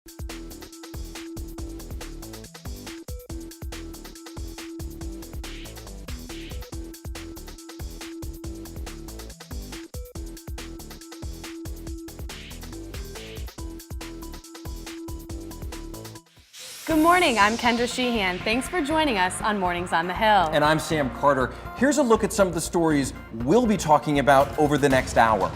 Good morning, I'm Kendra Sheehan. Thanks for joining us on Mornings on the Hill. And I'm Sam Carter. Here's a look at some of the stories we'll be talking about over the next hour.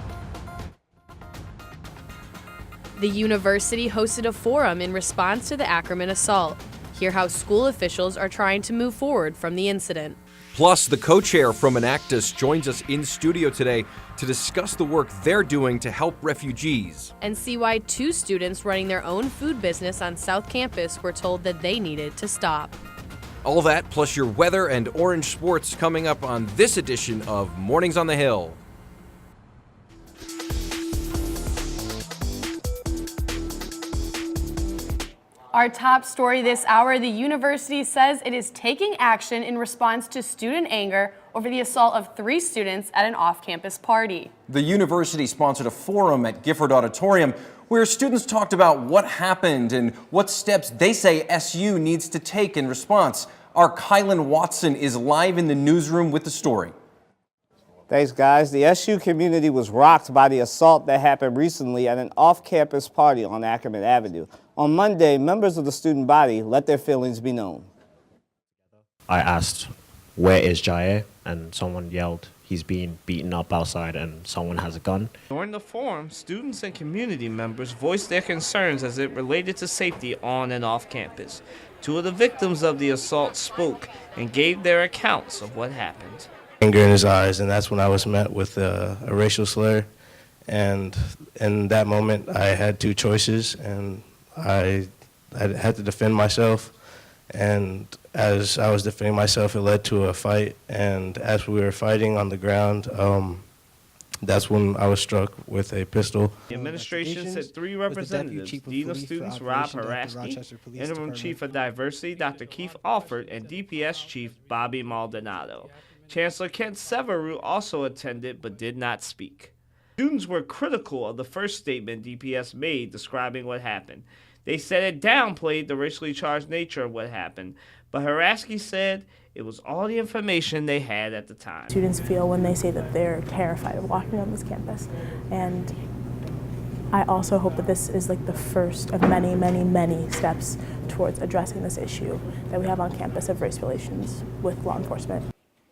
The university hosted a forum in response to the Ackerman assault. Hear how school officials are trying to move forward from the incident. Plus, the co-chair from Enactus joins us in studio today to discuss the work they're doing to help refugees. And see why two students running their own food business on South Campus were told that they needed to stop. All that, plus your weather and orange sports coming up on this edition of Mornings on the Hill. Our top story this hour, the university says it is taking action in response to student anger over the assault of 3 students at an off-campus party. The university sponsored a forum at Gifford Auditorium where students talked about what happened and what steps they say SU needs to take in response. Our Kylan Watson is live in the newsroom with the story. Thanks, guys. The SU community was rocked by the assault that happened recently at an off-campus party on Ackerman Avenue. On Monday, members of the student body let their feelings be known. I asked, "Where is Jair?" And someone yelled, "He's being beaten up outside and someone has a gun." During the forum, students and community members voiced their concerns as it related to safety on and off campus. 2 of the victims of the assault spoke and gave their accounts of what happened. Anger in his eyes, and that's when I was met with a racial slur. And in that moment, I had 2 choices, and I had to defend myself. And as I was defending myself, it led to a fight. And as we were fighting on the ground, that's when I was struck with a pistol. The administration said 3 representatives, Dean of Students Rob Haraski, Interim Chief of Diversity Dr. Keith Alford, and DPS Chief Bobby Maldonado. Chancellor Kent Severu also attended but did not speak. Students were critical of the first statement DPS made describing what happened. They said it downplayed the racially charged nature of what happened, but Haraski said it was all the information they had at the time. Students feel when they say that they're terrified of walking on this campus, and I also hope that this is like the first of many, many, many steps towards addressing this issue that we have on campus of race relations with law enforcement.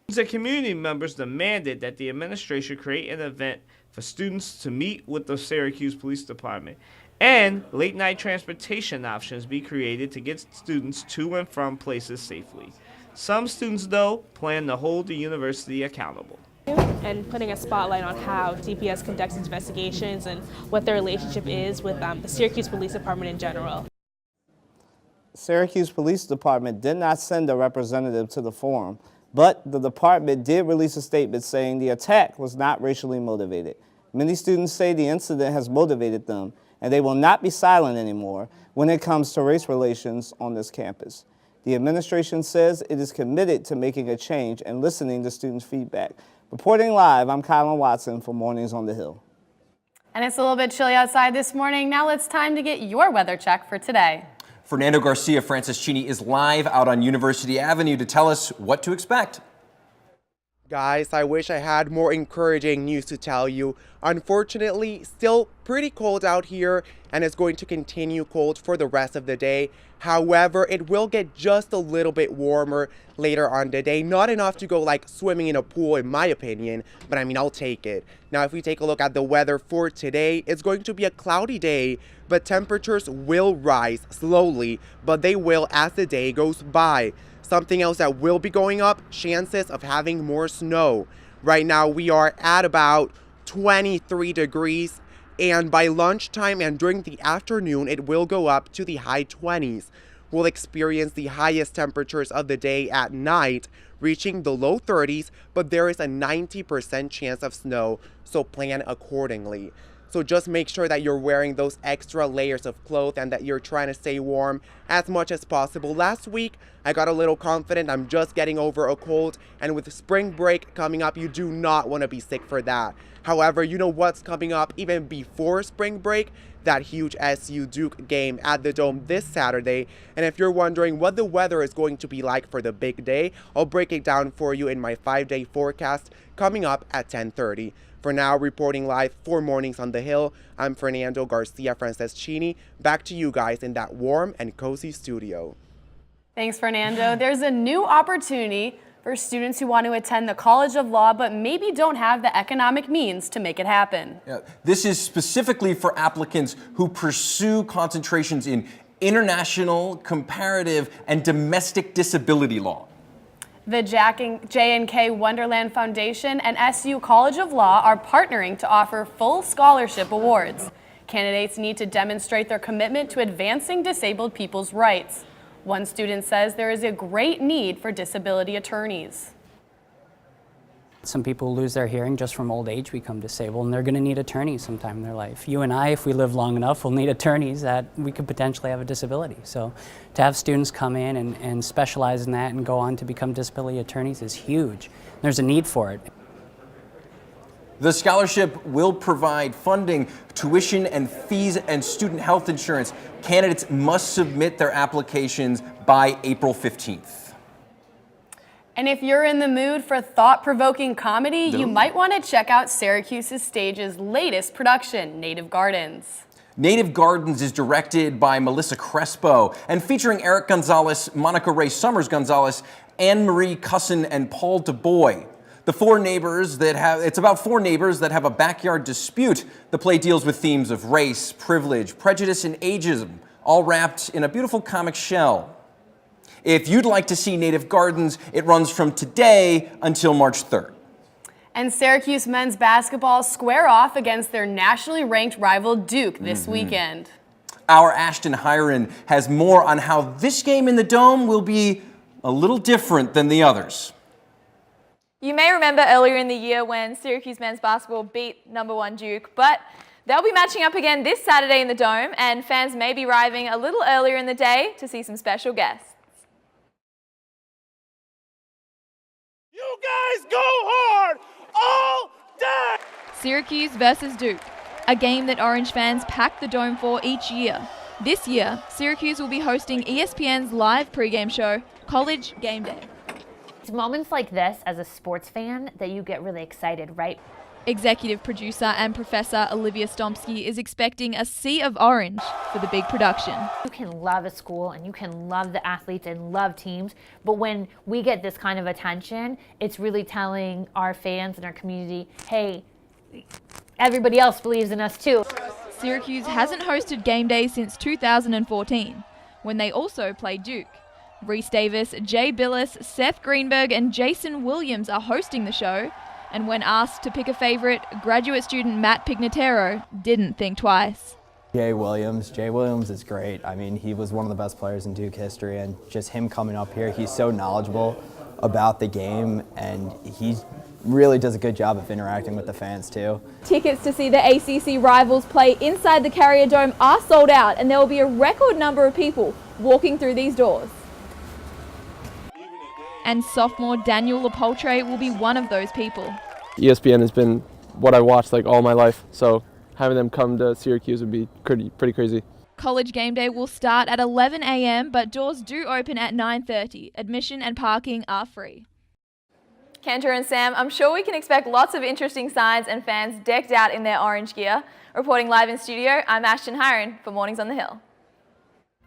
The community members demanded that the administration create an event for students to meet with the Syracuse Police Department, and late-night transportation options be created to get students to and from places safely. Some students, though, plan to hold the university accountable. And putting a spotlight on how DPS conducts investigations and what their relationship is with the Syracuse Police Department in general. Syracuse Police Department did not send a representative to the forum, but the department did release a statement saying the attack was not racially motivated. Many students say the incident has motivated them, and they will not be silent anymore when it comes to race relations on this campus. The administration says it is committed to making a change and listening to students' feedback. Reporting live, I'm Kylan Watson for Mornings on the Hill. And it's a little bit chilly outside this morning. Now it's time to get your weather check for today. Fernando Garcia Franciscini is live out on University Avenue to tell us what to expect. Guys, I wish I had more encouraging news to tell you. Unfortunately, still pretty cold out here, and it's going to continue cold for the rest of the day. However, it will get just a little bit warmer later on today. Not enough to go like swimming in a pool in my opinion, but I mean, I'll take it. Now, if we take a look at the weather for today, it's going to be a cloudy day, but temperatures will rise slowly, but they will as the day goes by. Something else that will be going up, chances of having more snow. Right now we are at about 23 degrees, and by lunchtime and during the afternoon it will go up to the high 20s. We'll experience the highest temperatures of the day at night, reaching the low 30s, but there is a 90% chance of snow, so plan accordingly. So just make sure that you're wearing those extra layers of clothes and that you're trying to stay warm as much as possible. Last week, I got a little confident. I'm just getting over a cold, and with spring break coming up, you do not want to be sick for that. However, you know what's coming up even before spring break? that huge SU-Duke game at the Dome this Saturday. And if you're wondering what the weather is going to be like for the big day, I'll break it down for you in my 5-day forecast coming up at 10:30. For now, reporting live for Mornings on the Hill, I'm Fernando Garcia Franceschini. Back to you guys in that warm and cozy studio. Thanks, Fernando. There's a new opportunity for students who want to attend the College of Law but maybe don't have the economic means to make it happen. Yeah, this is specifically for applicants who pursue concentrations in international, comparative, and domestic disability law. The J&K Wonderland Foundation and SU College of Law are partnering to offer full scholarship awards. Candidates need to demonstrate their commitment to advancing disabled people's rights. One student says there is a great need for disability attorneys. Some people lose their hearing just from old age, become disabled, and they're going to need attorneys sometime in their life. You and I, if we live long enough, will need attorneys that we could potentially have a disability. So to have students come in and specialize in that and go on to become disability attorneys is huge. There's a need for it. The scholarship will provide funding, tuition and fees, and student health insurance. Candidates must submit their applications by April 15th. And if you're in the mood for thought-provoking comedy, you might want to check out Syracuse Stage's latest production, Native Gardens. Native Gardens is directed by Melissa Crespo and featuring Eric Gonzalez, Monica Ray Summers Gonzalez, Anne Marie Cusson, and Paul DuBois. It's about four neighbors that have a backyard dispute. The play deals with themes of race, privilege, prejudice, and ageism, all wrapped in a beautiful comic shell. If you'd like to see Native Gardens, it runs from today until March 3rd. And Syracuse men's basketball square off against their nationally ranked rival Duke this weekend. Our Ashton Hiron has more on how this game in the Dome will be a little different than the others. You may remember earlier in the year when Syracuse men's basketball beat #1 Duke, but they'll be matching up again this Saturday in the Dome, and fans may be arriving a little earlier in the day to see some special guests. You guys go hard all day! Syracuse versus Duke, a game that Orange fans pack the Dome for each year. This year, Syracuse will be hosting ESPN's live pregame show, College Game Day. It's moments like this as a sports fan that you get really excited, right? Executive producer and Professor Olivia Stomsky is expecting a sea of orange for the big production. You can love a school and you can love the athletes and love teams, but when we get this kind of attention, it's really telling our fans and our community, hey, everybody else believes in us too. Syracuse hasn't hosted game day since 2014, when they also played Duke. Reese Davis, Jay Billis, Seth Greenberg, and Jason Williams are hosting the show. And when asked to pick a favorite, graduate student Matt Pignataro didn't think twice. Jay Williams is great. I mean, he was one of the best players in Duke history, and just him coming up here, he's so knowledgeable about the game, and he really does a good job of interacting with the fans too. Tickets to see the ACC rivals play inside the Carrier Dome are sold out, and there will be a record number of people walking through these doors. And sophomore Daniel Lepoltre will be one of those people. ESPN has been what I watched like all my life, so having them come to Syracuse would be pretty crazy. College Game Day will start at 11 a.m, but doors do open at 9:30. Admission and parking are free. Kendra and Sam, I'm sure we can expect lots of interesting signs and fans decked out in their orange gear. Reporting live in studio, I'm Ashton Hiron for Mornings on the Hill.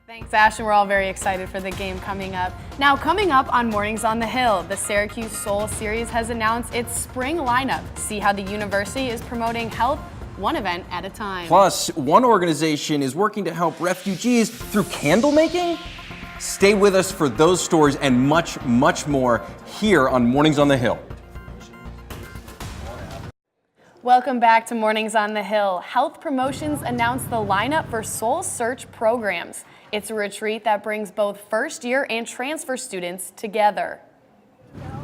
Thanks, Ashton. We're all very excited for the game coming up. Now, coming up on Mornings on the Hill, the Syracuse Soul Series has announced its spring lineup. See how the university is promoting health one event at a time. Plus, one organization is working to help refugees through candle making. Stay with us for those stories and much, much more here on Mornings on the Hill. Welcome back to Mornings on the Hill. Health Promotions announced the lineup for Soul Search programs. It's a retreat that brings both first-year and transfer students together.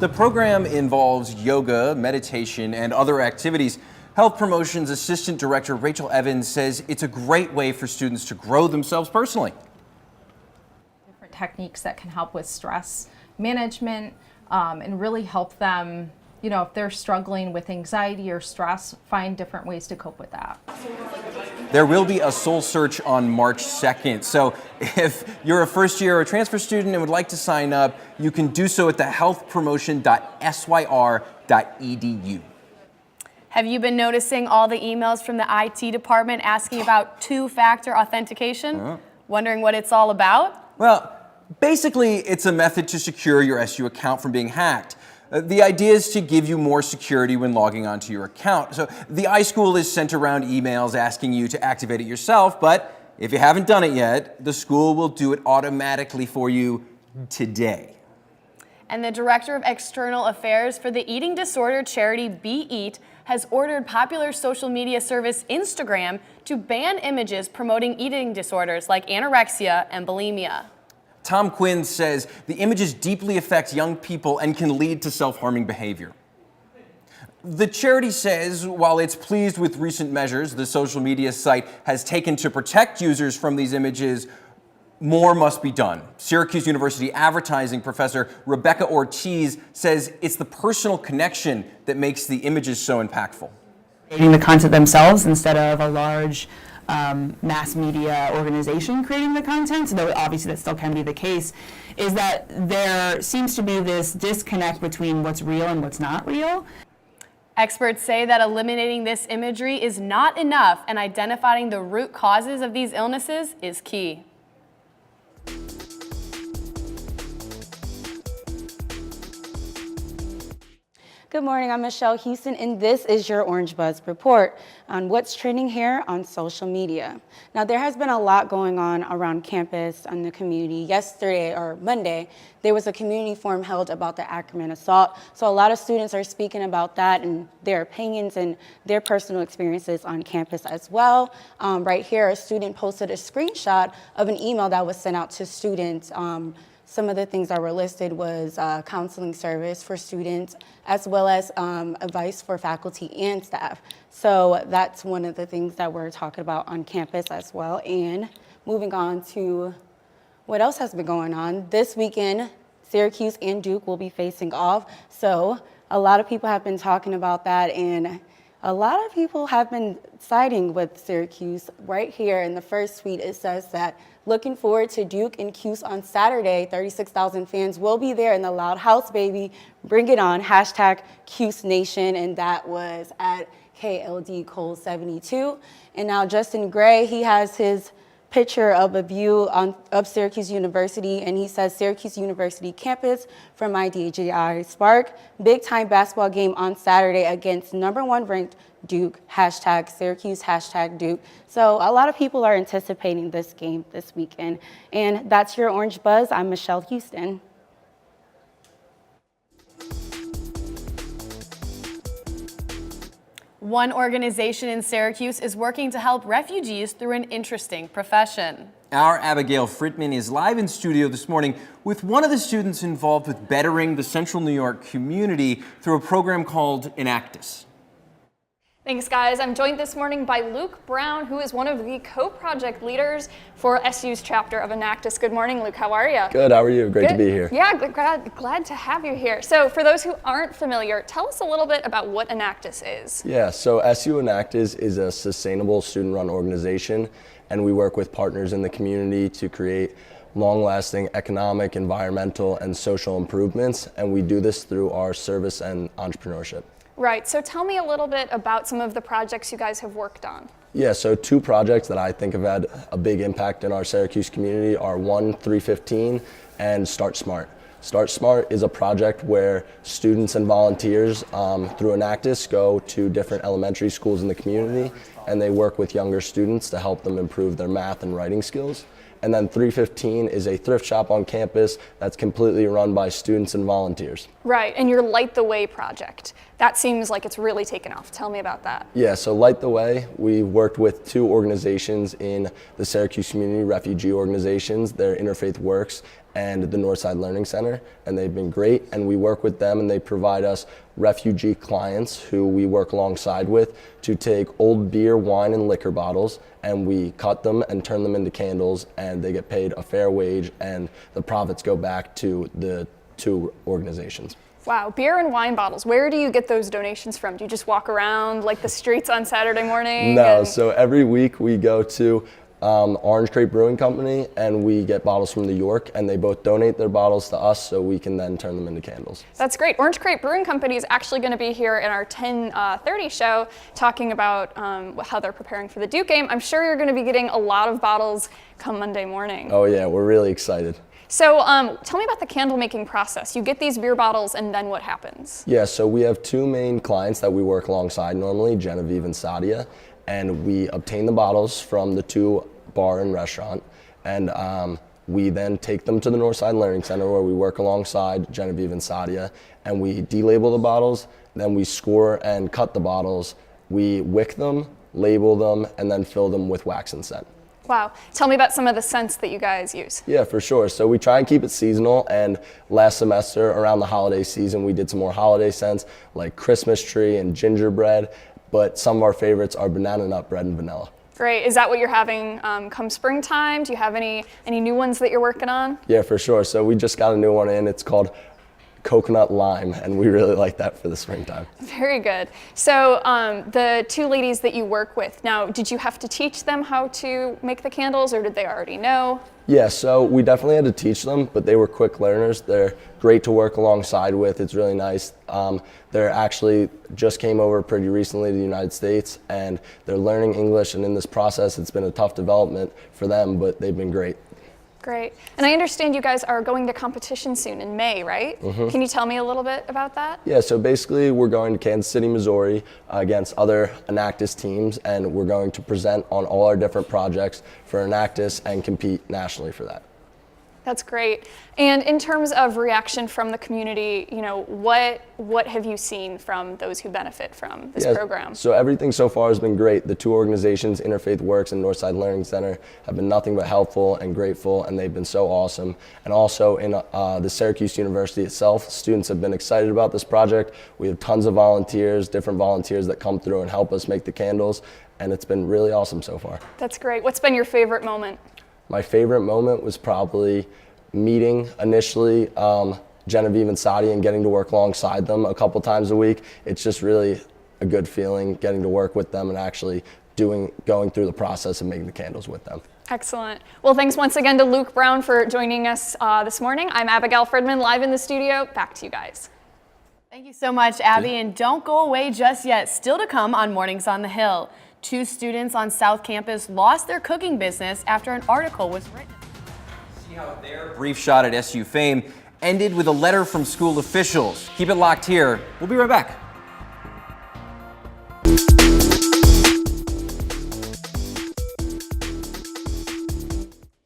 The program involves yoga, meditation, and other activities. Health Promotions Assistant Director Rachel Evans says it's a great way for students to grow themselves personally. Different techniques that can help with stress management and really help them, you know, if they're struggling with anxiety or stress, find different ways to cope with that. There will be a soul search on March 2nd. So if you're a first year or transfer student and would like to sign up, you can do so at the healthpromotion.syr.edu. Have you been noticing all the emails from the IT department asking about two-factor authentication? Wondering what it's all about? Well, basically, it's a method to secure your SU account from being hacked. The idea is to give you more security when logging onto your account. So the iSchool is sent around emails asking you to activate it yourself, but if you haven't done it yet, the school will do it automatically for you today. And the Director of External Affairs for the eating disorder charity Be Eat has ordered popular social media service Instagram to ban images promoting eating disorders like anorexia and bulimia. Tom Quinn says the images deeply affect young people and can lead to self-harming behavior. The charity says while it's pleased with recent measures the social media site has taken to protect users from these images, more must be done. Syracuse University advertising professor Rebecca Ortiz says it's the personal connection that makes the images so impactful. Creating the content themselves instead of a large mass media organization creating the content, though obviously that still can be the case, is that there seems to be this disconnect between what's real and what's not real. Experts say that eliminating this imagery is not enough, and identifying the root causes of these illnesses is key. Good morning, I'm Michelle Houston, and this is your Orange Buzz report on what's trending here on social media. Now, there has been a lot going on around campus and the community. Yesterday, or Monday, there was a community forum held about the Ackerman assault. So a lot of students are speaking about that and their opinions and their personal experiences on campus as well. Right here, a student posted a screenshot of an email that was sent out to students. Some of the things that were listed was counseling service for students, as well as advice for faculty and staff. So that's one of the things that we're talking about on campus as well. And moving on to what else has been going on. This weekend, Syracuse and Duke will be facing off. So a lot of people have been talking about that, and a lot of people have been siding with Syracuse. Right here in the first tweet, it says that looking forward to Duke and Cuse on Saturday. 36,000 fans will be there in the Loud House, baby. Bring it on, hashtag Cuse Nation, and that was at KLD Cole 72. And now Justin Gray, he has his picture of a view of Syracuse University, and he says Syracuse University campus from my DJI Spark. Big time basketball game on Saturday against #1 ranked Duke, hashtag Syracuse, hashtag Duke. So a lot of people are anticipating this game this weekend. And that's your Orange Buzz. I'm Michelle Houston. One organization in Syracuse is working to help refugees through an interesting profession. Our Abigail Fritman is live in studio this morning with one of the students involved with bettering the Central New York community through a program called Enactus. Thanks, guys. I'm joined this morning by Luke Brown, who is one of the co-project leaders for SU's chapter of Enactus. Good morning, Luke. How are you? Good. How are you? Great to be here. Yeah, glad to have you here. So for those who aren't familiar, tell us a little bit about what Enactus is. Yeah, so SU Enactus is a sustainable student-run organization, and we work with partners in the community to create long-lasting economic, environmental, and social improvements, and we do this through our service and entrepreneurship. Right, so tell me a little bit about some of the projects you guys have worked on. Yeah, so two projects that I think have had a big impact in our Syracuse community are 315 and Start Smart. Start Smart is a project where students and volunteers through Enactus go to different elementary schools in the community, and they work with younger students to help them improve their math and writing skills. And then 315 is a thrift shop on campus that's completely run by students and volunteers. Right, and your Light the Way project. That seems like it's really taken off. Tell me about that. Yeah, so Light the Way, we worked with two organizations in the Syracuse community, refugee organizations. They're Interfaith Works and the Northside Learning Center, and they've been great. And we work with them, and they provide us refugee clients who we work alongside with to take old beer, wine, and liquor bottles, and we cut them and turn them into candles, and they get paid a fair wage, and the profits go back to the two organizations. Wow, beer and wine bottles. Where do you get those donations from? Do you just walk around like the streets on Saturday morning? No, so every week we go to Orange Crate Brewing Company and we get bottles from New York, and they both donate their bottles to us so we can then turn them into candles. That's great. Orange Crate Brewing Company is actually going to be here in our 10:30 show talking about how they're preparing for the Duke game. I'm sure you're going to be getting a lot of bottles come Monday morning. Oh yeah, we're really excited. So tell me about the candle making process. You get these beer bottles and then what happens? Yeah, so we have two main clients that we work alongside normally, Genevieve and Sadia, and we obtain the bottles from the two bar and restaurant, and we then take them to the Northside Learning Center where we work alongside Genevieve and Sadia, and we delabel the bottles, then we score and cut the bottles, we wick them, label them, and then fill them with wax and scent. Wow. Tell me about some of the scents that you guys use. Yeah, for sure. So we try and keep it seasonal, and last semester around the holiday season we did some more holiday scents like Christmas tree and gingerbread, but some of our favorites are banana nut bread and vanilla. Great. Is that what you're having come springtime? Do you have any new ones that you're working on? Yeah, for sure. So we just got a new one in. It's called coconut lime, and we really like that for the springtime. Very good. So the two ladies that you work with, now did you have to teach them how to make the candles, or did they already know? Yeah, so we definitely had to teach them, but they were quick learners. They're great to work alongside with. It's really nice. They're actually just came over pretty recently to the United States, and they're learning English, and in this process it's been a tough development for them, but they've been great. Great. And I understand you guys are going to competition soon in May, right? Mm-hmm. Can you tell me a little bit about that? Yeah, so basically we're going to Kansas City, Missouri against other Enactus teams, and we're going to present on all our different projects for Enactus and compete nationally for that. That's great. And in terms of reaction from the community, you know, what have you seen from those who benefit from this program? So everything so far has been great. The two organizations, Interfaith Works and Northside Learning Center, have been nothing but helpful and grateful, and they've been so awesome. And also in the Syracuse University itself, students have been excited about this project. We have tons of volunteers, different volunteers that come through and help us make the candles, and it's been really awesome so far. That's great. What's been your favorite moment? My favorite moment was probably meeting initially Genevieve and Sadia and getting to work alongside them a couple times a week. It's just really a good feeling getting to work with them and actually going through the process of making the candles with them. Excellent. Well, thanks once again to Luke Brown for joining us this morning. I'm Abigail Fridman, live in the studio. Back to you guys. Thank you so much, Abby, and don't go away just yet. Still to come on Mornings on the Hill. 2 students on South Campus lost their cooking business after an article was written. See how their brief shot at SU fame ended with a letter from school officials. Keep it locked here. We'll be right back.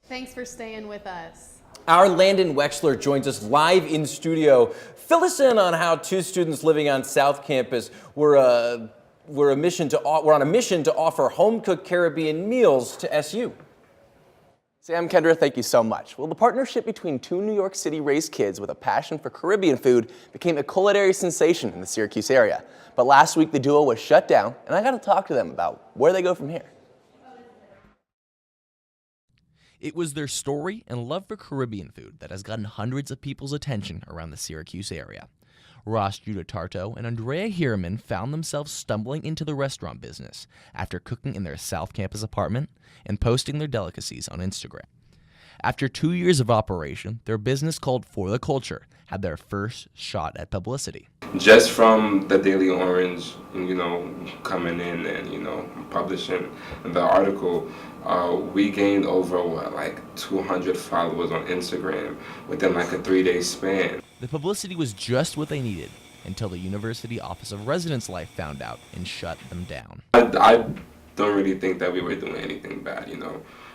Thanks for staying with us. Our Landon Wexler joins us live in studio. Fill us in on how 2 students living on South Campus were on a mission to offer home-cooked Caribbean meals to SU. Sam, Kendra, thank you so much. Well, the partnership between 2 New York City-raised kids with a passion for Caribbean food became a culinary sensation in the Syracuse area. But last week, the duo was shut down, and I got to talk to them about where they go from here. It was their story and love for Caribbean food that has gotten hundreds of people's attention around the Syracuse area. Ross Judah Tarto and Andrea Hiraman found themselves stumbling into the restaurant business after cooking in their South Campus apartment and posting their delicacies on Instagram. After 2 years of operation, their business called For the Culture had their first shot at publicity. Just from the Daily Orange, coming in and, publishing the article, we gained over, 200 followers on Instagram within a 3-day span. The publicity was just what they needed until the University Office of Residence Life found out and shut them down. I don't really think that we were doing anything bad,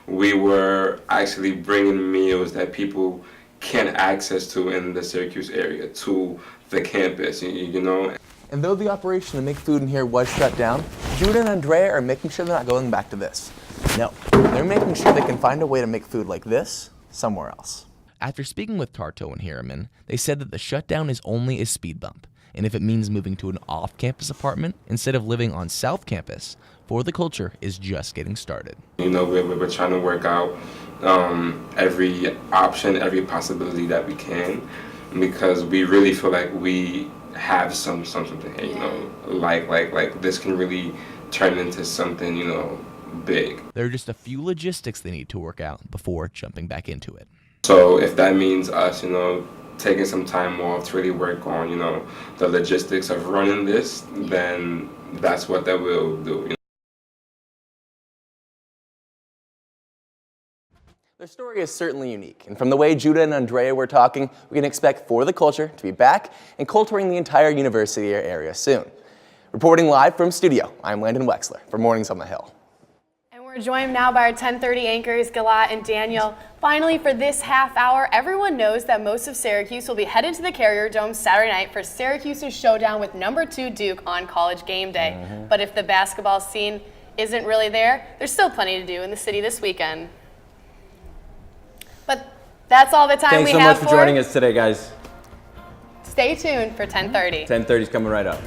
We were actually bringing meals that people can't access to in the Syracuse area to the campus, And though the operation to make food in here was shut down, Judah and Andrea are making sure they're not going back to this. No, they're making sure they can find a way to make food like this somewhere else. After speaking with Tarto and Hiraman, they said that the shutdown is only a speed bump, and if it means moving to an off-campus apartment instead of living on South Campus, For the Culture is just getting started. We're trying to work out every option, every possibility that we can. because we really feel like we have something here, you know, like this can really turn into something, you know, big. There are just a few logistics they need to work out before jumping back into it. So if that means us, you know, taking some time off to really work on, you know, the logistics of running this, then that's what that will do. You know? Their story is certainly unique, and from the way Judah and Andrea were talking, we can expect For the Culture to be back and culturing the entire university area soon. Reporting live from studio, I'm Landon Wexler for Mornings on the Hill. We're joined now by our 10:30 anchors, Gilat and Daniel. Finally, for this half hour, everyone knows that most of Syracuse will be headed to the Carrier Dome Saturday night for Syracuse's showdown with #2 Duke on College game day. But if the basketball scene isn't really there, there's still plenty to do in the city this weekend. But that's all the time we have for. Thanks so much for joining us today, guys. Stay tuned for 10:30. 10:30 is coming right up.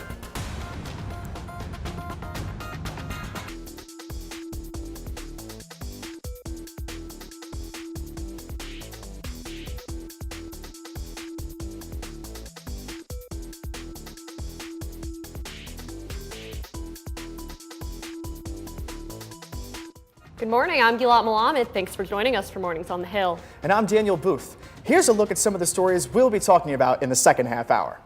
Good morning, I'm Gilat Malamed. Thanks for joining us for Mornings on the Hill. And I'm Daniel Booth. Here's a look at some of the stories we'll be talking about in the second half hour.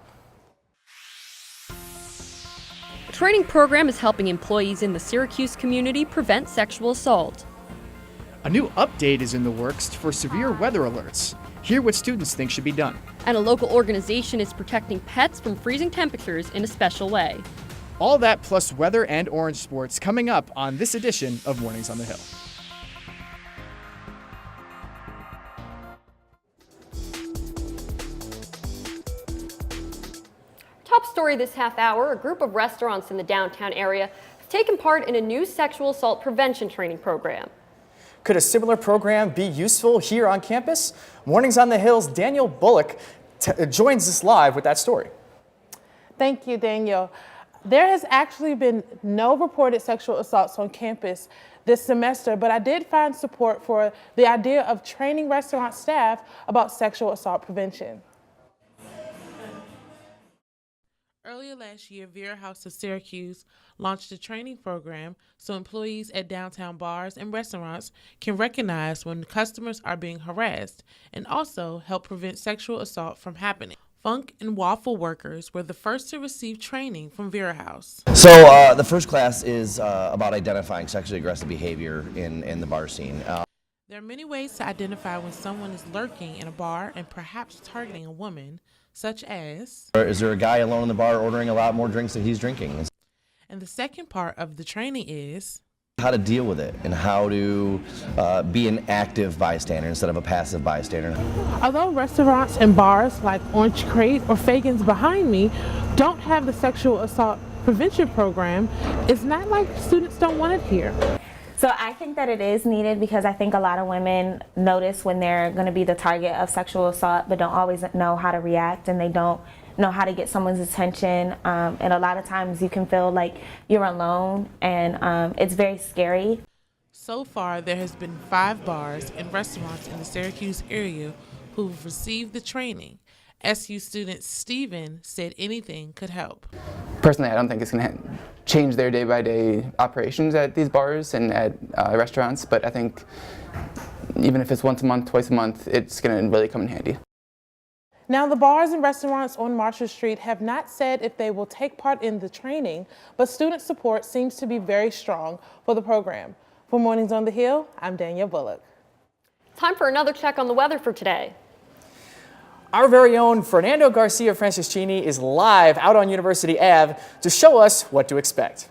A training program is helping employees in the Syracuse community prevent sexual assault. A new update is in the works for severe weather alerts. Hear what students think should be done. And a local organization is protecting pets from freezing temperatures in a special way. All that plus weather and orange sports coming up on this edition of Mornings on the Hill. Top story this half hour, a group of restaurants in the downtown area have taken part in a new sexual assault prevention training program. Could a similar program be useful here on campus? Mornings on the Hill's Daniel Bullock joins us live with that story. Thank you, Daniel. There has actually been no reported sexual assaults on campus this semester, but I did find support for the idea of training restaurant staff about sexual assault prevention. Earlier last year, Vera House of Syracuse launched a training program so employees at downtown bars and restaurants can recognize when customers are being harassed and also help prevent sexual assault from happening. Funk and Waffle workers were the first to receive training from Vera House. So the first class is about identifying sexually aggressive behavior in the bar scene. There are many ways to identify when someone is lurking in a bar and perhaps targeting a woman, such as... Is there a guy alone in the bar ordering a lot more drinks than he's drinking? And the second part of the training is... how to deal with it and how to be an active bystander instead of a passive bystander. Although restaurants and bars like Orange Crate or Fagan's behind me don't have the sexual assault prevention program, it's not like students don't want it here. So I think that it is needed because I think a lot of women notice when they're going to be the target of sexual assault but don't always know how to react, and they don't know how to get someone's attention, and a lot of times you can feel like you're alone, and it's very scary. So far, there has been 5 bars and restaurants in the Syracuse area who've received the training. SU student Steven said anything could help. Personally, I don't think it's going to change their day-by-day operations at these bars and at restaurants, but I think even if it's once a month, twice a month, it's going to really come in handy. Now, the bars and restaurants on Marshall Street have not said if they will take part in the training, but student support seems to be very strong for the program. For Mornings on the Hill, I'm Danielle Bullock. Time for another check on the weather for today. Our very own Fernando Garcia Franceschini is live out on University Ave to show us what to expect.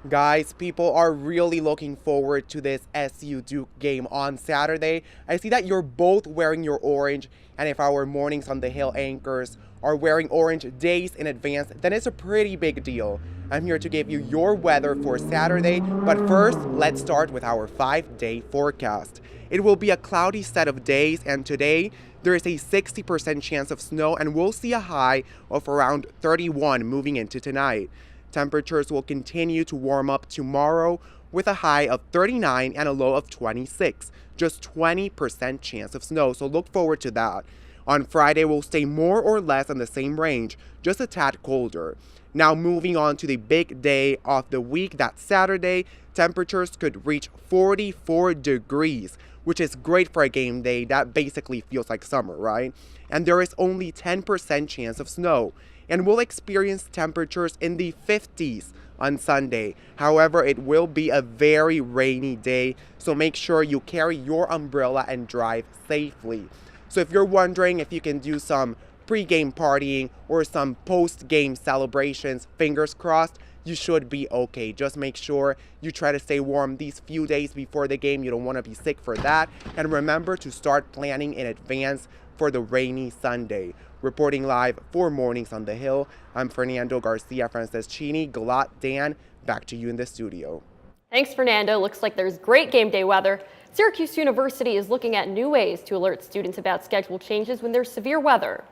Guys, people are really looking forward to this SU Duke game on Saturday. I see that you're both wearing your orange, and if our Mornings on the Hill anchors are wearing orange days in advance, then it's a pretty big deal. I'm here to give you your weather for Saturday, but first, let's start with our 5-day forecast. It will be a cloudy set of days, and today, there is a 60% chance of snow, and we'll see a high of around 31 moving into tonight. Temperatures will continue to warm up tomorrow with a high of 39 and a low of 26. Just 20% chance of snow, so look forward to that. On Friday, we'll stay more or less in the same range, just a tad colder. Now moving on to the big day of the week, that Saturday, temperatures could reach 44 degrees, which is great for a game day. That basically feels like summer, right? And there is only 10% chance of snow. And we'll experience temperatures in the 50s on Sunday. However, it will be a very rainy day, so make sure you carry your umbrella and drive safely. So if you're wondering if you can do some pre-game partying or some post-game celebrations, fingers crossed, you should be okay. Just make sure you try to stay warm these few days before the game. You don't want to be sick for that. And remember to start planning in advance for the rainy Sunday. Reporting live for Mornings on the Hill, I'm Fernando Garcia Franceschini. Galat, Dan, back to you in the studio. Thanks, Fernando. Looks like there's great game day weather. Syracuse University is looking at new ways to alert students about schedule changes when there's severe weather.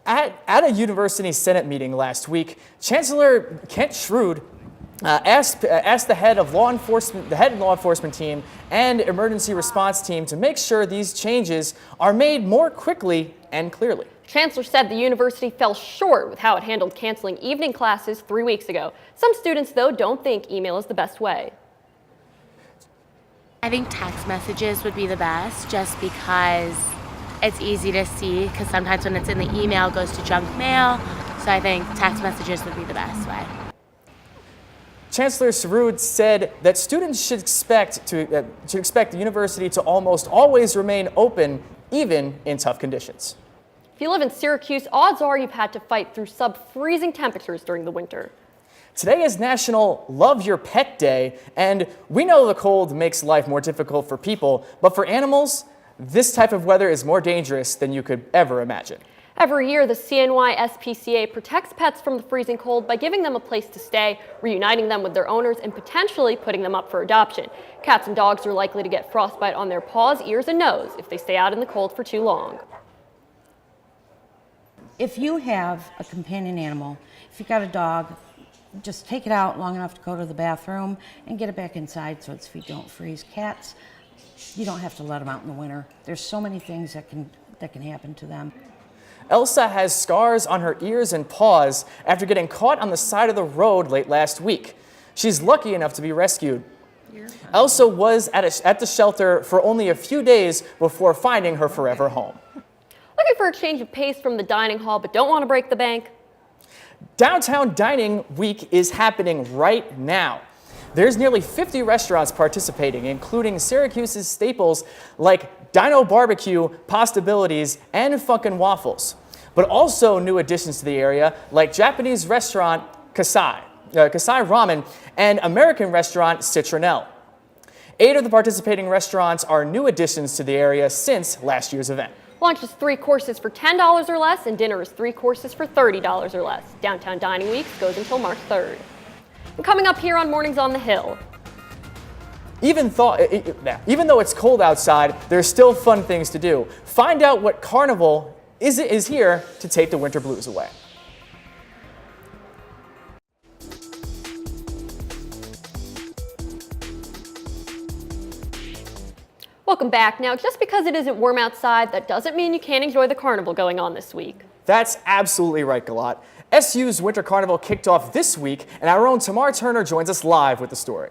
At a university senate meeting last week, Chancellor Kent Schrood asked the head of law enforcement team and emergency response team to make sure these changes are made more quickly and clearly. Chancellor said the university fell short with how it handled canceling evening classes 3 weeks ago. Some students, though, don't think email is the best way. I think text messages would be the best, just because it's easy to see, because sometimes when it's in the email, it goes to junk mail. So I think text messages would be the best way. Chancellor Sarud said that students should expect the university to almost always remain open, even in tough conditions. If you live in Syracuse, odds are you've had to fight through sub-freezing temperatures during the winter. Today is National Love Your Pet Day, and we know the cold makes life more difficult for people, but for animals, this type of weather is more dangerous than you could ever imagine. Every year, the CNY SPCA protects pets from the freezing cold by giving them a place to stay, reuniting them with their owners, and potentially putting them up for adoption. Cats and dogs are likely to get frostbite on their paws, ears, and nose if they stay out in the cold for too long. If you have a companion animal, if you've got a dog, just take it out long enough to go to the bathroom and get it back inside so its feet don't freeze. Cats, you don't have to let them out in the winter. There's so many things that can happen to them. Elsa has scars on her ears and paws after getting caught on the side of the road late last week. She's lucky enough to be rescued. Elsa was at the shelter for only a few days before finding her forever home. Looking for a change of pace from the dining hall but don't want to break the bank? Downtown Dining Week is happening right now. There's nearly 50 restaurants participating, including Syracuse's staples like Dino Barbecue, Postabilities, and Funkin' Waffles, but also new additions to the area like Japanese restaurant Kasai Ramen and American restaurant Citronelle. 8 of the participating restaurants are new additions to the area since last year's event. Lunch is 3 courses for $10 or less, and dinner is 3 courses for $30 or less. Downtown Dining Week goes until March 3rd. And coming up here on Mornings on the Hill. Even though it's cold outside, there's still fun things to do. Find out what Carnival is here to take the winter blues away. Welcome back. Now, just because it isn't warm outside, that doesn't mean you can't enjoy the carnival going on this week. That's absolutely right, Galat. SU's Winter Carnival kicked off this week, and our own Tamar Turner joins us live with the story.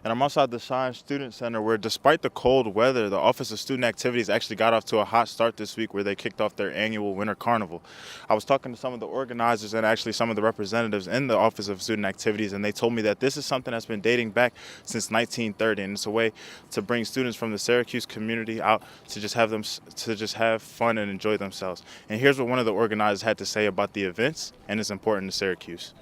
And I'm outside the Shine Student Center where, despite the cold weather, the Office of Student Activities actually got off to a hot start this week where they kicked off their annual Winter Carnival. I was talking to some of the organizers and actually some of the representatives in the Office of Student Activities, and they told me that this is something that's been dating back since 1930, and it's a way to bring students from the Syracuse community out to just have fun and enjoy themselves. And here's what one of the organizers had to say about the events and its importance to Syracuse.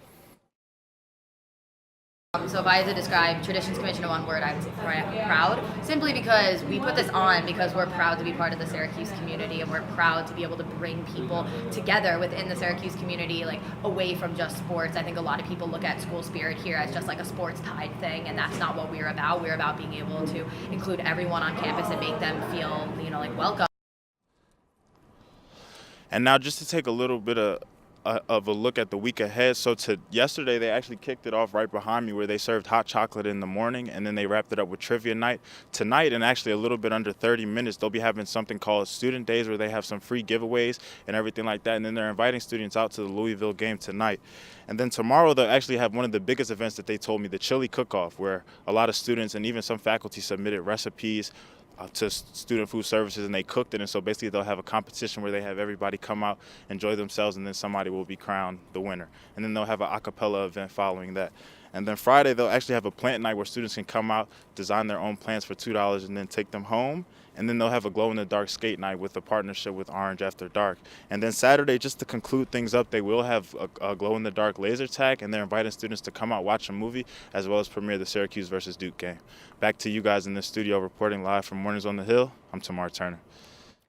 So if I had to describe Traditions Commission in one word, I would say proud, simply because we put this on because we're proud to be part of the Syracuse community, and we're proud to be able to bring people together within the Syracuse community, like away from just sports. I think a lot of people look at school spirit here as just like a sports tied thing, and that's not what we're about. We're about being able to include everyone on campus and make them feel, like welcome. And now just to take a little bit of of a look at the week ahead. So yesterday they actually kicked it off right behind me, where they served hot chocolate in the morning, and then they wrapped it up with trivia night. Tonight, and actually a little bit under 30 minutes, they'll be having something called Student Days, where they have some free giveaways and everything like that. And then they're inviting students out to the Louisville game tonight. And then tomorrow they'll actually have one of the biggest events that they told me, the chili cook-off, where a lot of students and even some faculty submitted recipes to Student Food Services, and they cooked it. And so basically they'll have a competition where they have everybody come out, enjoy themselves, and then somebody will be crowned the winner. And then they'll have an a cappella event following that. And then Friday they'll actually have a plant night where students can come out, design their own plants for $2 and then take them home. And then they'll have a glow-in-the-dark skate night with a partnership with Orange After Dark. And then Saturday, just to conclude things up, they will have a glow-in-the-dark laser tag, and they're inviting students to come out, watch a movie, as well as premiere the Syracuse versus Duke game. Back to you guys in the studio, reporting live from Mornings on the Hill. I'm Tamar Turner.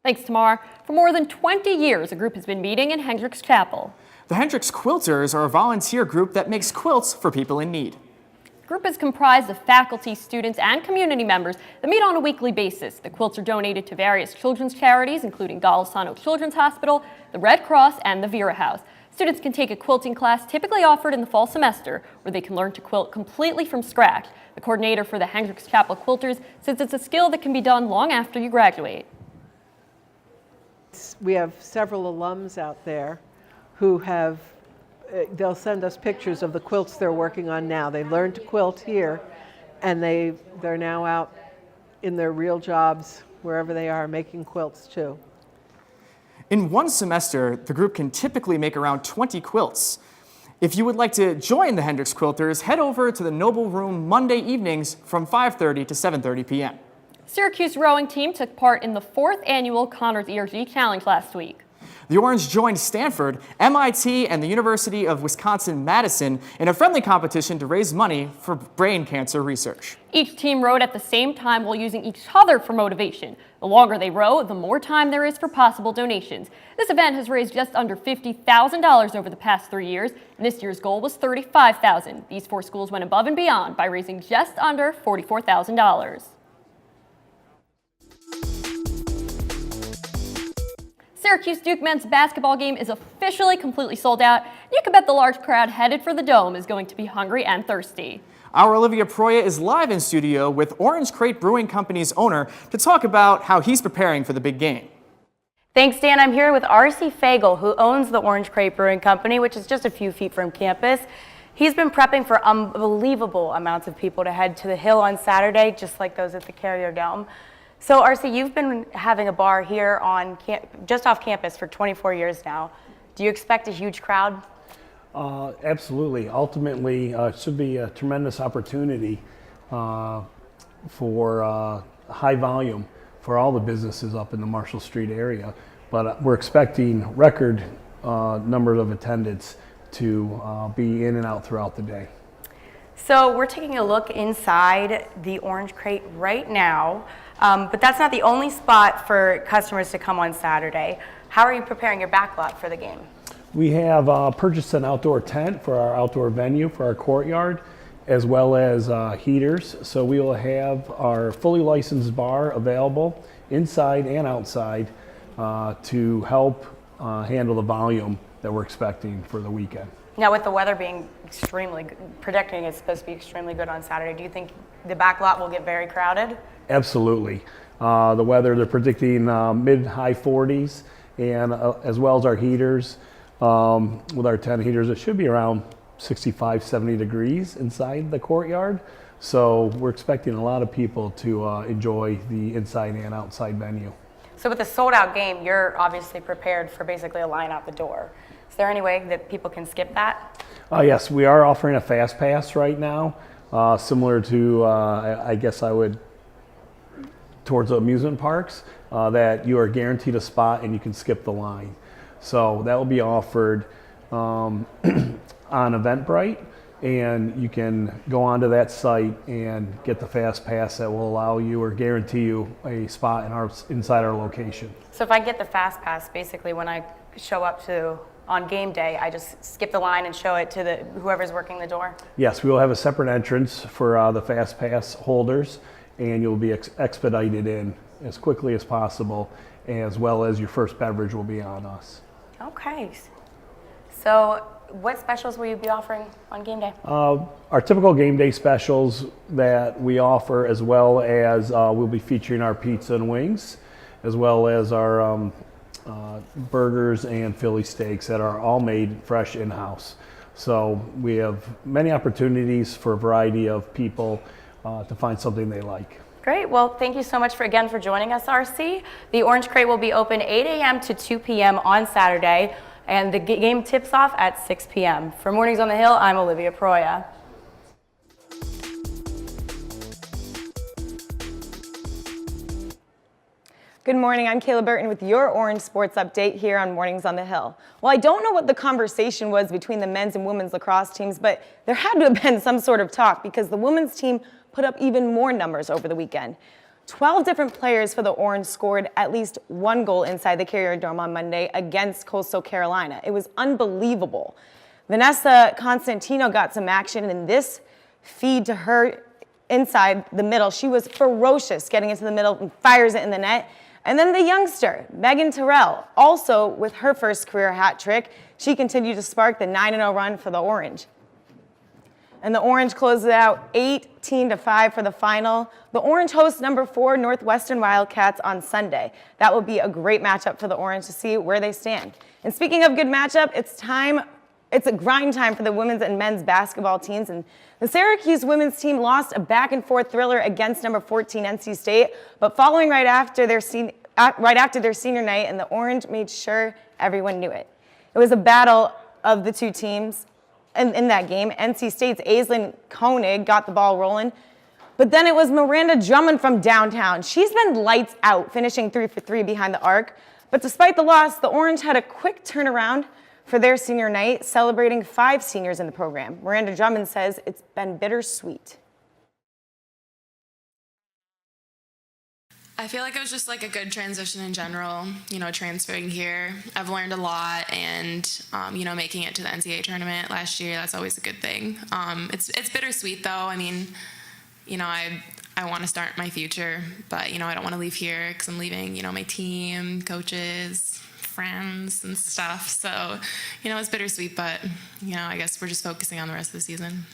Thanks, Tamar. For more than 20 years, a group has been meeting in Hendricks Chapel. The Hendricks Quilters are a volunteer group that makes quilts for people in need. The group is comprised of faculty, students, and community members that meet on a weekly basis. The quilts are donated to various children's charities, including Golisano Children's Hospital, the Red Cross, and the Vera House. Students can take a quilting class typically offered in the fall semester, where they can learn to quilt completely from scratch. The coordinator for the Hendricks Chapel Quilters says it's a skill that can be done long after you graduate. We have several alums out there who have they'll send us pictures of the quilts they're working on now. They learned to quilt here, and they're now out in their real jobs, wherever they are, making quilts too. In one semester, the group can typically make around 20 quilts. If you would like to join the Hendricks Quilters, head over to the Noble Room Monday evenings from 5:30 to 7:30 p.m. Syracuse rowing team took part in the 4th annual Connors ERG Challenge last week. The Orange joined Stanford, MIT, and the University of Wisconsin-Madison in a friendly competition to raise money for brain cancer research. Each team rowed at the same time while using each other for motivation. The longer they row, the more time there is for possible donations. This event has raised just under $50,000 over the past 3 years, and this year's goal was $35,000. These 4 schools went above and beyond by raising just under $44,000. Syracuse Duke men's basketball game is officially completely sold out. You can bet the large crowd headed for the Dome is going to be hungry and thirsty. Our Olivia Proya is live in studio with Orange Crate Brewing Company's owner to talk about how he's preparing for the big game. Thanks, Dan. I'm here with R.C. Fagel, who owns the Orange Crate Brewing Company, which is just a few feet from campus. He's been prepping for unbelievable amounts of people to head to the Hill on Saturday, just like those at the Carrier Dome. So, R.C., you've been having a bar here on just off campus for 24 years now. Do you expect a huge crowd? Absolutely. Ultimately, it should be a tremendous opportunity for high volume for all the businesses up in the Marshall Street area. But we're expecting record numbers of attendance to be in and out throughout the day. So we're taking a look inside the Orange Crate right now, but that's not the only spot for customers to come on Saturday. How are you preparing your backlot for the game? We have purchased an outdoor tent for our outdoor venue for our courtyard, as well as heaters. So we will have our fully licensed bar available inside and outside to help handle the volume that we're expecting for the weekend. Now, with the weather being extremely good, predicting it's supposed to be extremely good on Saturday, do you think the backlot will get very crowded? Absolutely. The weather, they're predicting mid-high 40s, and as well as our heaters. With our 10 heaters, it should be around 65, 70 degrees inside the courtyard. So we're expecting a lot of people to enjoy the inside and outside venue. So with a sold-out game, you're obviously prepared for basically a line out the door. Is there any way that people can skip that? Yes, we are offering a fast pass right now, similar to, I guess I would, towards amusement parks, that you are guaranteed a spot and you can skip the line. So that will be offered on Eventbrite, and you can go onto that site and get the fast pass that will allow you or guarantee you a spot inside our location. So if I get the fast pass, basically when I show up on game day, I just skip the line and show it to whoever's working the door? Yes, we will have a separate entrance for the fast pass holders, and you'll be expedited in as quickly as possible, as well as your first beverage will be on us. Okay. So what specials will you be offering on game day? Our typical game day specials that we offer, as well as we'll be featuring our pizza and wings, as well as our burgers and Philly steaks that are all made fresh in-house. So we have many opportunities for a variety of people to find something they like. Great. Well, thank you so much for joining us, RC. The Orange Crate will be open 8 a.m. to 2 p.m. on Saturday, and the game tips off at 6 p.m. For Mornings on the Hill, I'm Olivia Proya. Good morning, I'm Kayla Burton with your Orange Sports Update here on Mornings on the Hill. Well, I don't know what the conversation was between the men's and women's lacrosse teams, but there had to have been some sort of talk because the women's team put up even more numbers over the weekend. 12 different players for the Orange scored at least one goal inside the Carrier Dome on Monday against Coastal Carolina. It was unbelievable. Vanessa Constantino got some action in this feed to her inside the middle. She was ferocious getting into the middle and fires it in the net. And then the youngster, Megan Terrell, also with her first career hat trick, she continued to spark the 9-0 run for the Orange. And the Orange closes it out 18-5 for the final. The Orange hosts number 4 Northwestern Wildcats on Sunday. That will be a great matchup for the Orange to see where they stand. And speaking of good matchup, it's a grind time for the women's and men's basketball teams. And the Syracuse women's team lost a back-and-forth thriller against number 14 NC State, but following right after their senior night, and the Orange made sure everyone knew it. It was a battle of the two teams in that game. NC State's Aislinn Koenig got the ball rolling, but then it was Miranda Drummond from downtown. She's been lights out, finishing 3 for 3 behind the arc. But despite the loss, the Orange had a quick turnaround for their senior night, celebrating 5 seniors in the program. Miranda Drummond says it's been bittersweet. I feel like it was just like a good transition in general, transferring here. I've learned a lot, and, making it to the NCAA tournament last year, that's always a good thing. It's bittersweet, though. I mean, I want to start my future, but, I don't want to leave here because I'm leaving, my team, coaches, friends, and stuff. So, it's bittersweet, but, I guess we're just focusing on the rest of the season.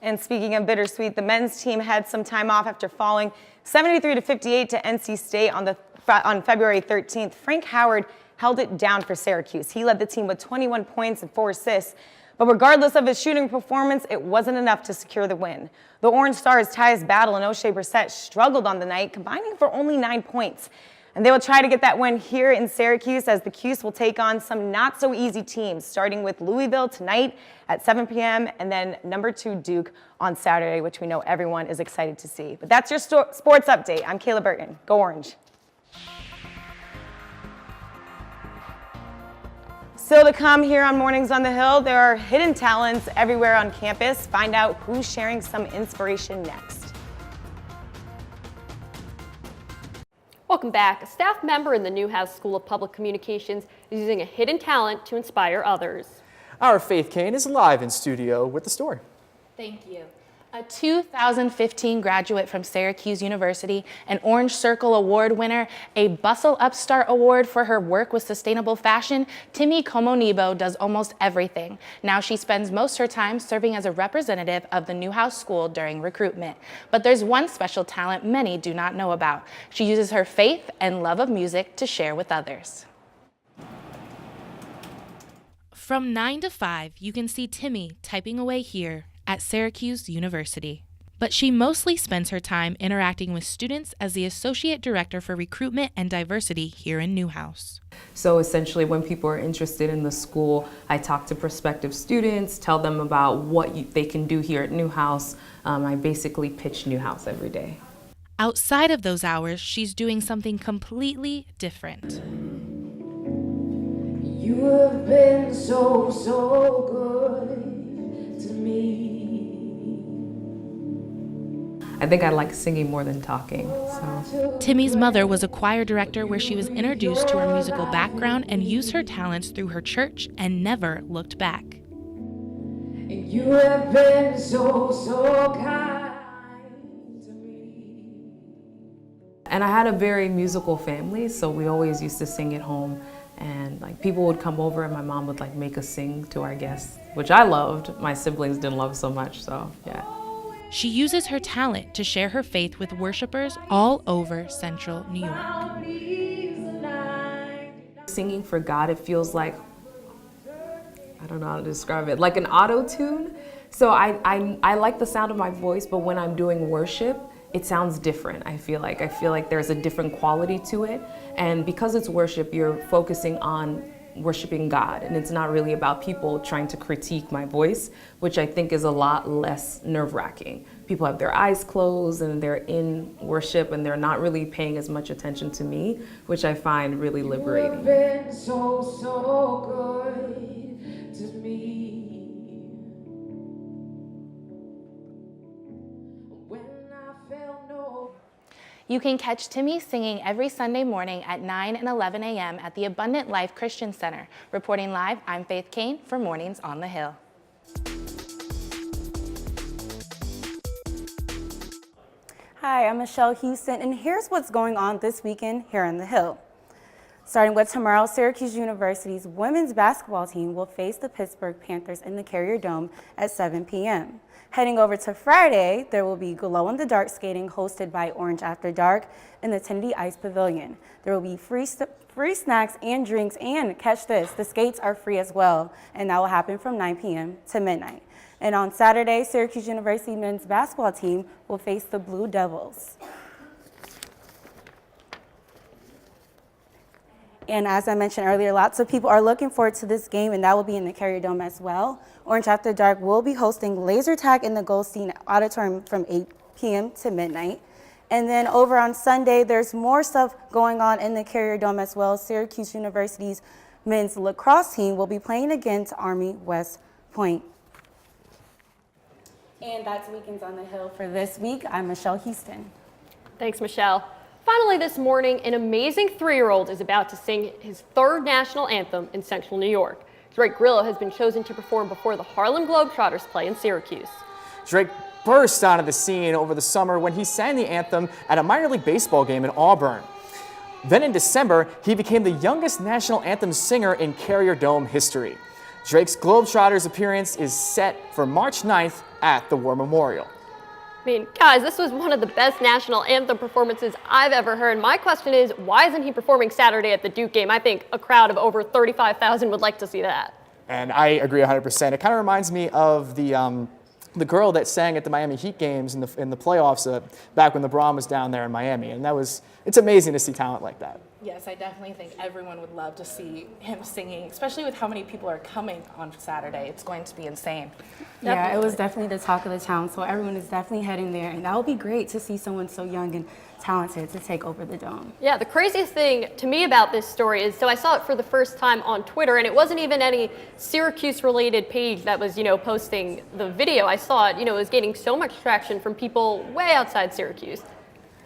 And speaking of bittersweet, the men's team had some time off after falling 73-58 to NC State on February 13th. Frank Howard held it down for Syracuse. He led the team with 21 points and 4 assists. But regardless of his shooting performance, it wasn't enough to secure the win. The Orange Stars' Tyus Battle and O'Shea Brissett struggled on the night, combining for only 9 points. And they will try to get that win here in Syracuse as the Cuse will take on some not-so-easy teams, starting with Louisville tonight at 7 p.m. and then number 2 Duke on Saturday, which we know everyone is excited to see. But that's your sports update. I'm Kayla Burton. Go Orange. Still to come here on Mornings on the Hill, there are hidden talents everywhere on campus. Find out who's sharing some inspiration next. Welcome back. A staff member in the Newhouse School of Public Communications is using a hidden talent to inspire others. Our Faith Kane is live in studio with the story. Thank you. A 2015 graduate from Syracuse University, an Orange Circle Award winner, a Bustle Upstart Award for her work with sustainable fashion, Timmy Komonibo does almost everything. Now she spends most of her time serving as a representative of the Newhouse School during recruitment. But there's one special talent many do not know about. She uses her faith and love of music to share with others. From 9 to 5, you can see Timmy typing away here at Syracuse University. But she mostly spends her time interacting with students as the Associate Director for Recruitment and Diversity here in Newhouse. So essentially when people are interested in the school, I talk to prospective students, tell them about what they can do here at Newhouse. I basically pitch Newhouse every day. Outside of those hours, she's doing something completely different. You have been so good to me. I think I like singing more than talking. So. Timmy's mother was a choir director where she was introduced to her musical background and used her talents through her church and never looked back. You have been so kind to me. And I had a very musical family, so we always used to sing at home. And like people would come over and my mom would like make us sing to our guests, which I loved. My siblings didn't love so much, so yeah. She uses her talent to share her faith with worshipers all over central New York. Singing for God, it feels like, I don't know how to describe it, like an auto-tune. So I like the sound of my voice, but when I'm doing worship, it sounds different. I feel like there's a different quality to it. And because it's worship, you're focusing on worshiping God, and it's not really about people trying to critique my voice, which I think is a lot less nerve-wracking. People have their eyes closed and they're in worship and they're not really paying as much attention to me, which I find really liberating. You've been so good to me. When I felt no. You can catch Timmy singing every Sunday morning at 9 and 11 a.m. at the Abundant Life Christian Center. Reporting live, I'm Faith Kane for Mornings on the Hill. Hi, I'm Michelle Houston, and here's what's going on this weekend here on the Hill. Starting with tomorrow, Syracuse University's women's basketball team will face the Pittsburgh Panthers in the Carrier Dome at 7 p.m. Heading over to Friday, there will be glow-in-the-dark skating hosted by Orange After Dark in the Trinity Ice Pavilion. There will be free snacks and drinks, and catch this, the skates are free as well, and that will happen from 9 p.m. to midnight. And on Saturday, Syracuse University men's basketball team will face the Blue Devils. And as I mentioned earlier, lots of people are looking forward to this game, and that will be in the Carrier Dome as well. Orange After Dark will be hosting laser tag in the Goldstein Auditorium from 8 p.m. to midnight. And then over on Sunday, there's more stuff going on in the Carrier Dome as well. Syracuse University's men's lacrosse team will be playing against Army West Point. And that's Weekends on the Hill for this week. I'm Michelle Houston. Thanks, Michelle. Finally this morning, an amazing 3-year-old is about to sing his 3rd national anthem in Central New York. Drake Grillo has been chosen to perform before the Harlem Globetrotters play in Syracuse. Drake burst onto the scene over the summer when he sang the anthem at a minor league baseball game in Auburn. Then in December, he became the youngest national anthem singer in Carrier Dome history. Drake's Globetrotters appearance is set for March 9th at the War Memorial. I mean, guys, this was one of the best national anthem performances I've ever heard. My question is, why isn't he performing Saturday at the Duke game? I think a crowd of over 35,000 would like to see that. And I agree 100%. It kind of reminds me of the girl that sang at the Miami Heat games in the playoffs back when LeBron was down there in Miami. And it's amazing to see talent like that. Yes, I definitely think everyone would love to see him singing, especially with how many people are coming on Saturday. It's going to be insane. Yeah, it was definitely the talk of the town, so everyone is definitely heading there, and that would be great to see someone so young and talented to take over the Dome. Yeah, the craziest thing to me about this story is, so I saw it for the first time on Twitter, and it wasn't even any Syracuse-related page that was, posting the video. I saw it, it was gaining so much traction from people way outside Syracuse.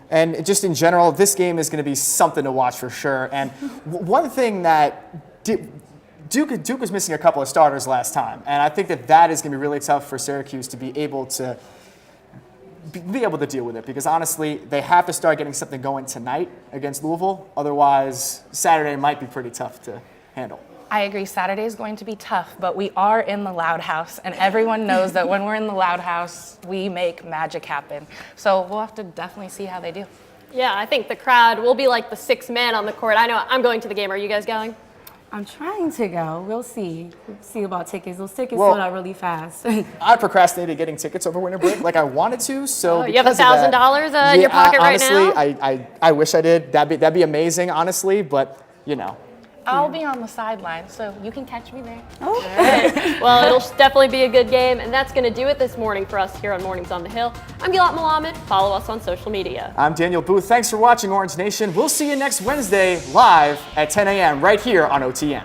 And just in general, this game is going to be something to watch for sure. And one thing that Duke was missing a couple of starters last time, and I think that is going to be really tough for Syracuse to be able to deal with it, because honestly, they have to start getting something going tonight against Louisville. Otherwise, Saturday might be pretty tough to handle. I agree, Saturday is going to be tough, but we are in the Loud House, and everyone knows that when we're in the Loud House, we make magic happen. So we'll have to definitely see how they do. Yeah, I think the crowd will be like the 6th man on the court. I know I'm going to the game. Are you guys going? I'm trying to go. We'll see. We'll see about tickets. Those tickets sold out really fast. I procrastinated getting tickets over winter break like I wanted to. So you have $1,000 in your pocket right now? Honestly, I wish I did. That'd be amazing, honestly, but I'll be on the sideline, so you can catch me there. Oh. All right. Well, it'll definitely be a good game, and that's going to do it this morning for us here on Mornings on the Hill. I'm Gilad Malamed. Follow us on social media. I'm Daniel Booth. Thanks for watching Orange Nation. We'll see you next Wednesday live at 10 a.m. right here on OTN.